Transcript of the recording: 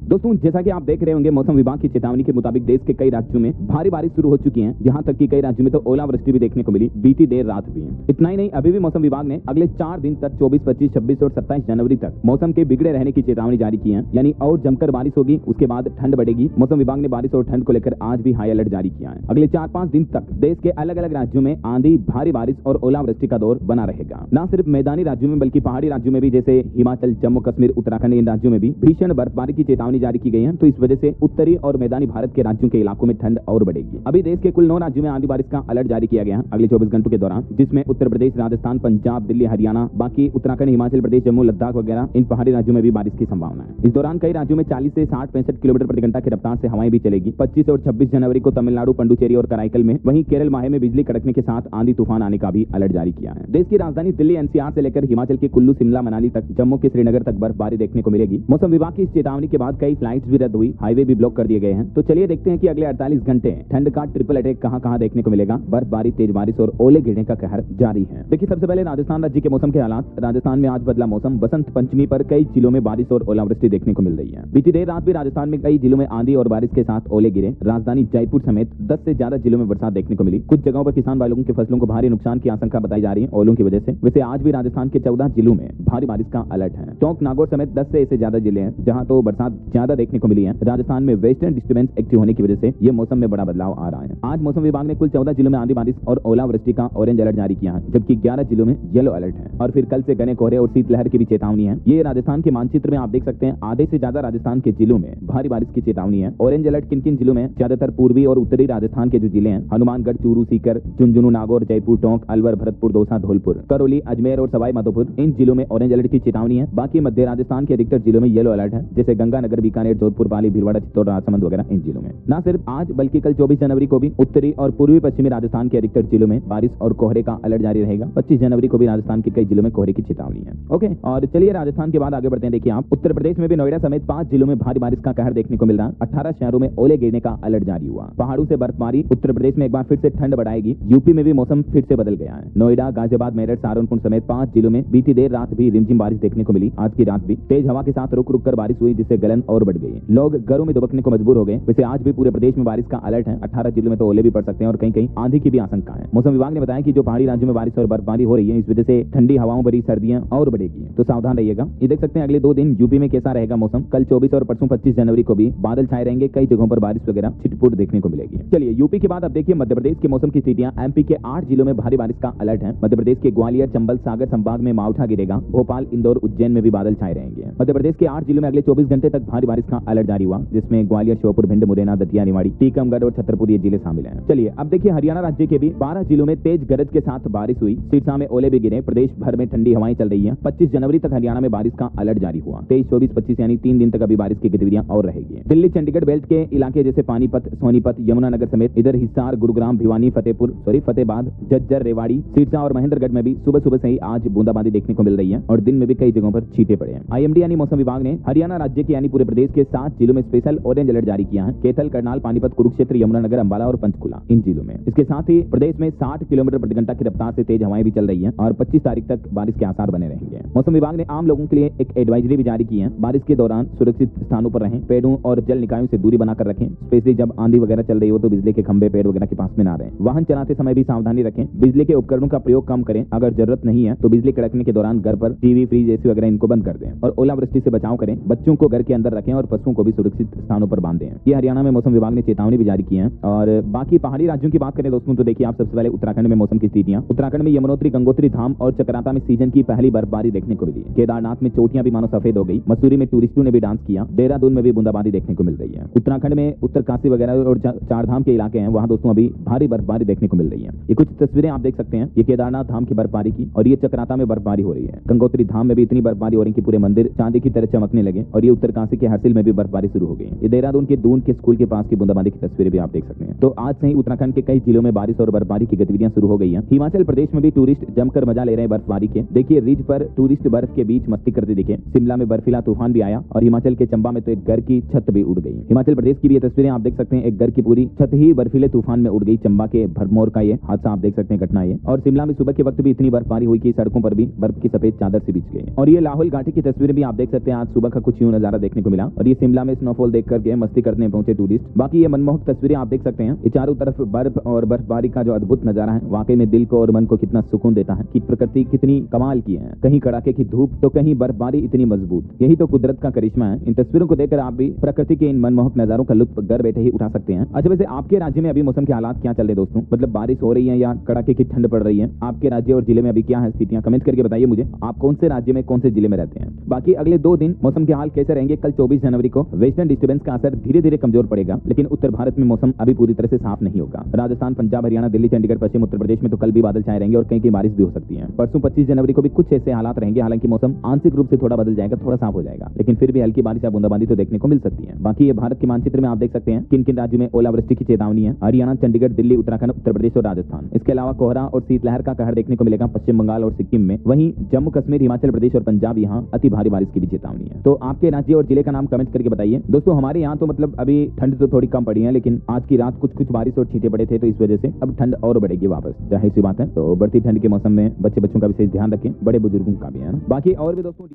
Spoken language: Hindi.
दोस्तों, जैसा कि आप देख रहे होंगे, मौसम विभाग की चेतावनी के मुताबिक देश के कई राज्यों में भारी बारिश शुरू हो चुकी है। यहाँ तक कि कई राज्यों में तो ओलावृष्टि भी देखने को मिली, बीती देर रात भी। इतना ही नहीं, अभी भी मौसम विभाग ने अगले 4 दिन तक 24, 25, 26 और 27 जनवरी तक मौसम के बिगड़े रहने की चेतावनी जारी की है। यानी और जमकर बारिश होगी, उसके बाद ठंड बढ़ेगी। मौसम विभाग ने बारिश और ठंड को लेकर आज भी हाई अलर्ट जारी किया है। अगले 4-5 दिन तक देश के अलग अलग राज्यों में आंधी, भारी बारिश और ओलावृष्टि का दौर बना रहेगा। न सिर्फ मैदानी राज्यों में बल्कि पहाड़ी राज्यों में भी, जैसे हिमाचल, जम्मू कश्मीर, उत्तराखंड, इन राज्यों में भी भीषण बर्फबारी की चेतावनी जारी की गई है। तो इस वजह से उत्तरी और मैदानी भारत के राज्यों के इलाकों में ठंड और बढ़ेगी। अभी देश के कुल 9 राज्यों में आंधी बारिश का अलर्ट जारी किया गया है अगले 24 घंटों के दौरान, जिसमें उत्तर प्रदेश, राजस्थान, पंजाब, दिल्ली, हरियाणा, बाकी उत्तराखंड, हिमाचल प्रदेश, जम्मू, लद्दाख वगैरह इन पहाड़ी राज्यों में भी बारिश की संभावना है। इस दौरान कई राज्यों में 40 से 60-65 किलोमीटर प्रति घंटा की रफ्तार से हवाएं भी चलेगी। 25 और 26 जनवरी को तमिलनाडु, पुडुचेरी और कराईकल में, वहीं केरल माहे में बिजली कड़कने के साथ आंधी तूफान आने का भी अलर्ट जारी किया है। देश की राजधानी दिल्ली, एनसीआर से लेकर हिमाचल के कुल्लू, शिमला, मनाली तक, जम्मू के श्रीनगर तक बर्फबारी देखने को मिलेगी। मौसम विभाग की इस चेतावनी के बाद कई फ्लाइट्स भी रद्द हुई, हाईवे भी ब्लॉक कर दिए गए हैं। तो चलिए देखते हैं कि अगले 48 घंटे ठंड का ट्रिपल अटैक कहां-कहां देखने को मिलेगा। बर्फबारी, तेज बारिश और ओले गिरने का कहर जारी है। देखिए, सबसे पहले राजस्थान राज्य के मौसम के हालात। राजस्थान में आज बदला मौसम। बसंत पंचमी पर कई जिलों में बारिश और ओलावृष्टि देखने को मिल रही है। बीती देर रात भी राजस्थान में कई जिलों में आंधी और बारिश के साथ ओले गिरे। राजधानी जयपुर समेत 10 से ज्यादा जिलों में बरसात देखने को मिली। कुछ जगहों पर किसान भाई लोगों की फसलों को भारी नुकसान की आशंका बताई जा रही है ओलों की वजह से। वैसे आज भी राजस्थान के 14 जिलों में भारी बारिश का अलर्ट है। टोंक, नागौर समेत 10 से इससे ज्यादा जिले हैं जहां तो बरसात ज्यादा देखने को मिली है। राजस्थान में वेस्टर्न डिस्टर्बेंस एक्टिव होने की वजह से ये मौसम में बड़ा बदलाव आ रहा है। आज मौसम विभाग ने कुल 14 जिलों में आंधी बारिश और ओलावृष्टि का ऑरेंज अलर्ट जारी किया है, जबकि 11 जिलों में येलो अलर्ट है। और फिर कल से घने कोहरे और शीतलहर की भी चेतावनी है। ये राजस्थान के मानचित्र में आप देख सकते हैं, आधे से ज्यादा राजस्थान के जिलों में भारी बारिश की चेतावनी है। ऑरेंज अलर्ट किन किन जिलों में? ज्यादातर पूर्वी और उत्तरी राजस्थान के जो जिले हैं, हनुमानगढ़, चूरू, सीकर, झुंझुनू, नागौर, जयपुर, टोंक, अलवर, भरतपुर, दौसा, धौलपुर, करौली, अजमेर और सवाई माधोपुर, इन जिलों में ऑरेंज अलर्ट की चेतावनी है। बाकी मध्य राजस्थान के अधिकतर जिलों में येलो अलर्ट है, जैसे गंगानगर, बीकानेर, जोधपुर, पाली, भीलवाड़ा, चित्तौड़, राजसमंद वगैरह इन जिलों में। न सिर्फ आज बल्कि कल 24 जनवरी को भी उत्तरी और पूर्वी पश्चिमी राजस्थान के अधिकतर जिलों में बारिश और कोहरे का अलर्ट जारी रहेगा। 25 जनवरी को भी राजस्थान के कई जिलों में कोहरे की चेतावनी है। ओके, और चलिए राजस्थान के बाद आगे बढ़ते हैं। देखिए, आप उत्तर प्रदेश में भी नोएडा समेत 5 जिलों में भारी बारिश का कहर देखने को मिल रहा है। 18 शहरों में ओले गिरने का अलर्ट जारी हुआ। पहाड़ों से बर्फबारी उत्तर प्रदेश में एक बार फिर से ठंड बढ़ाएगी। यूपी में भी मौसम फिर से बदल गया है। नोएडा, गाजियाबाद, मेरठ, सहारनपुर समेत 5 जिलों में बीती देर रात भी रिमझिम बारिश देखने को मिली। आज की रात भी तेज हवा के साथ रुक रुक कर बारिश हुई, जिससे गलन और बढ़ गई। लोग घरों में दुबकने को मजबूर हो गए। वैसे आज भी पूरे प्रदेश में बारिश का अलर्ट है। 18 जिलों में तो ओले भी पड़ सकते हैं और कहीं कहीं आंधी की भी आशंका है। मौसम विभाग ने बताया कि जो पहाड़ी राज्यों में बारिश और बर्फबारी हो रही है, इस वजह से ठंडी हवाओं भरी सर्दियां और बढ़ेगी, तो सावधान रहिएगा। ये देख सकते हैं अगले 2 दिन यूपी में कैसा रहेगा मौसम। कल 24 और परसों 25 जनवरी को भी बादल छाए रहेंगे। कई जगहों पर बारिश वगैरह छिटपुट देखने को मिलेगी। चलिए, यूपी के बाद अब देखिए मध्य प्रदेश के मौसम की स्थितियां। एमपी के 8 जिलों में भारी बारिश का अलर्ट है। मध्य प्रदेश के ग्वालियर, चंबल, सागर संभाग में मावठा गिरेगा। भोपाल, इंदौर, उज्जैन में भी बादल छाए रहेंगे। मध्य प्रदेश के 8 जिलों में अगले 24 घंटे तक भारी बारिश का अलर्ट जारी हुआ, जिसमें ग्वालियर, श्योपुर, भिंड, मुरैना, दतिया, निवाड़ी, टीकमगढ़ और छतरपुर ये जिले शामिल हैं। चलिए अब देखिए हरियाणा राज्य के भी 12 जिलों में तेज गरज के साथ बारिश हुई। सिरसा में ओले भी गिरे। प्रदेश भर में ठंडी हवाएं चल रही है। 25 जनवरी तक हरियाणा में बारिश का अलर्ट जारी हुआ। 23, 24, 25 यानी 3 दिन तक अभी बारिश की गतिविधियां और रहेगी। दिल्ली, चंडीगढ़ बेल्ट के इलाके जैसे पानीपत, सोनीपत, यमुनानगर समेत इधर हिसार, गुरुग्राम, भिवानी, फतेहबाद, झज्जर, रेवाड़ी, सिरसा और महेंद्रगढ़ में भी सुबह सुबह से ही आज बूंदाबांदी देखने को मिल रही है और दिन में भी कई जगहों पर छींटे पड़े हैं। आईएमडी यानी मौसम विभाग ने हरियाणा राज्य के यानी पूरे प्रदेश के 7 जिलों में स्पेशल ऑरेंज अलर्ट जारी किया है। कैथल, करनाल, पानीपत, कुरुक्षेत्र, यमुनानगर, अंबाला और पंचकुला इन जिलों में। इसके साथ ही प्रदेश में 60 किलोमीटर प्रति घंटा की रफ्तार से तेज हवाएं भी चल रही हैं और 25 तारीख तक बारिश के आसार बने रहेंगे। मौसम विभाग ने आम लोगों के लिए एक एडवाइजरी भी जारी की है। बारिश के दौरान सुरक्षित स्थानों पर रहें। पेड़ों और जल निकायों से दूरी बनाकर रखें। स्पेशली जब आंधी वगैरह चल रही हो तो बिजली के खंभे, पेड़ वगैरह के पास में ना रहें। वाहन चलाते समय भी सावधानी रखें। बिजली के उपकरणों का प्रयोग कम करें। अगर जरूरत नहीं है तो बिजली कड़कने के दौरान घर पर टीवी, फ्रिज, एसी वगैरह इनको बंद कर दें और ओलावृष्टि से बचाव करें। बच्चों को घर के अंदर रखें और पशुओं को भी सुरक्षित स्थानों पर बांधें। ये हरियाणा में मौसम विभाग ने चेतावनी भी जारी की है। और बाकी पहाड़ी राज्यों की बात करें दोस्तों, तो देखिए आप सबसे पहले उत्तराखंड में मौसम की स्थितियां। उत्तराखंड में यमुनोत्री, गंगोत्री धाम और चक्राता में सीजन की पहली बर्फबारी देखने को मिली। केदारनाथ में चोटियां भी मानो सफेद हो गई। मसूरी में टूरिस्टों ने भी डांस किया। देहरादून में भी बूंदाबांदी देखने को मिल रही है। उत्तराखंड में उत्तरकाशी वगैरह और चारधाम के इलाके हैं, वहां दोस्तों अभी भारी बर्फबारी देखने को मिल रही है। ये कुछ तस्वीरें आप देख सकते हैं, ये केदारनाथ धाम की बर्फबारी की और ये चक्राता में बर्फबारी हो रही है। गंगोत्री धाम में भी इतनी बर्फबारी हो रही है कि पूरे मंदिर चांदी की तरह चमकने लगे और ये उत्तरकाशी के हरसिल में भी बर्फबारी शुरू हो गई। ये देहरादून के दून के स्कूल के पास की बूंदाबांदी की तस्वीरें भी आप देख सकते हैं। तो आज से ही उत्तराखंड के कई जिलों में बारिश और बर्फबारी की गतिविधियां शुरू हो गई हैं। हिमाचल प्रदेश में भी टूरिस्ट जमकर मजा ले रहे हैं बर्फबारी के। देखिए रिज पर टूरिस्ट बर्फ के बीच मस्ती करते दिखे। शिमला में बर्फीला तूफान भी आया और हिमाचल के चंबा में तो एक घर की छत भी उड़ गई। हिमाचल प्रदेश की भी ये तस्वीरें आप देख सकते हैं, एक घर की पूरी छत ही बर्फीले तूफान में उड़ गई। चंबा के भरमौर का ये हादसा आप देख सकते हैं, घटना ये। और शिमला में सुबह के वक्त भी इतनी बर्फबारी हुई कि सड़कों पर भी बर्फ की सफेद चादर से बिछ गई। और ये लाहौल घाटी की तस्वीरें भी आप देख सकते हैं, आज सुबह का कुछ यूं नजारा देखने को मिला। मिला। और ये शिमला में स्नोफॉल देख करके मस्ती करने पहुंचे टूरिस्ट। बाकी ये मनमोहक तस्वीरें आप देख सकते हैं। ये चारों तरफ बर्फ और बर्फबारी का जो अद्भुत नजारा है वाकई में दिल को और मन को कितना सुकून देता है कि प्रकृति कितनी कमाल की है। कहीं कड़ाके की धूप तो कहीं बर्फबारी इतनी मजबूत। यही तो कुदरत का करिश्मा है। इन तस्वीरों को देखकर आप भी प्रकृति के इन मनमोहक नजारों का लुत्फ घर बैठे ही उठा सकते हैं। अच्छा, वैसे आपके राज्य में अभी मौसम के हालात क्या चल रहे हैं दोस्तों? मतलब बारिश हो रही है या कड़ाके की ठंड पड़ रही है? आपके राज्य और जिले में अभी क्या है स्थितियां? कमेंट करके बताइए मुझे, आप कौन से राज्य में कौन से जिले में रहते हैं। बाकी अगले 2 दिन मौसम के हाल कैसे रहेंगे? कल 24 जनवरी को वेस्टर्न डिस्टर्बेंस का असर धीरे धीरे कमजोर पड़ेगा, लेकिन उत्तर भारत में मौसम अभी पूरी तरह से साफ नहीं होगा। राजस्थान, पंजाब, हरियाणा, दिल्ली, चंडीगढ़, पश्चिम उत्तर प्रदेश में तो कल भी बादल छाए रहेंगे और कहीं कहीं बारिश भी हो सकती है। परसों 25 जनवरी को भी कुछ ऐसे हालात रहेंगे। हालांकि मौसम आंशिक रूप से थोड़ा बदल जाएगा, थोड़ा साफ हो जाएगा, लेकिन फिर भी हल्की बारिश या बूंदाबांदी तो देखने को मिल सकती है। बाकी ये भारत के मानचित्र में आप देख सकते हैं किन किन राज्यों में ओलावृष्टि की चेतावनी है। हरियाणा, चंडीगढ़, दिल्ली, उत्तराखंड, उत्तर प्रदेश और राजस्थान। इसके अलावा कोहरा और शीतलहर का कहर देखने को मिलेगा पश्चिम बंगाल और सिक्किम में। वहीं जम्मू कश्मीर, हिमाचल प्रदेश और पंजाब यहाँ अति भारी बारिश की भी चेतावनी है। तो आपके राज्य और जिले का नाम कमेंट करके बताइए दोस्तों। हमारे यहाँ तो मतलब अभी ठंड तो थोड़ी कम पड़ी है, लेकिन आज की रात कुछ बारिश और छींटे पड़े थे, तो इस वजह से अब ठंड और बढ़ेगी वापस, जाहिर सी बात है। तो बढ़ती ठंड के मौसम में बच्चों का विशेष ध्यान रखें, बड़े बुजुर्गों का भी है ना। बाकी और भी दोस्तों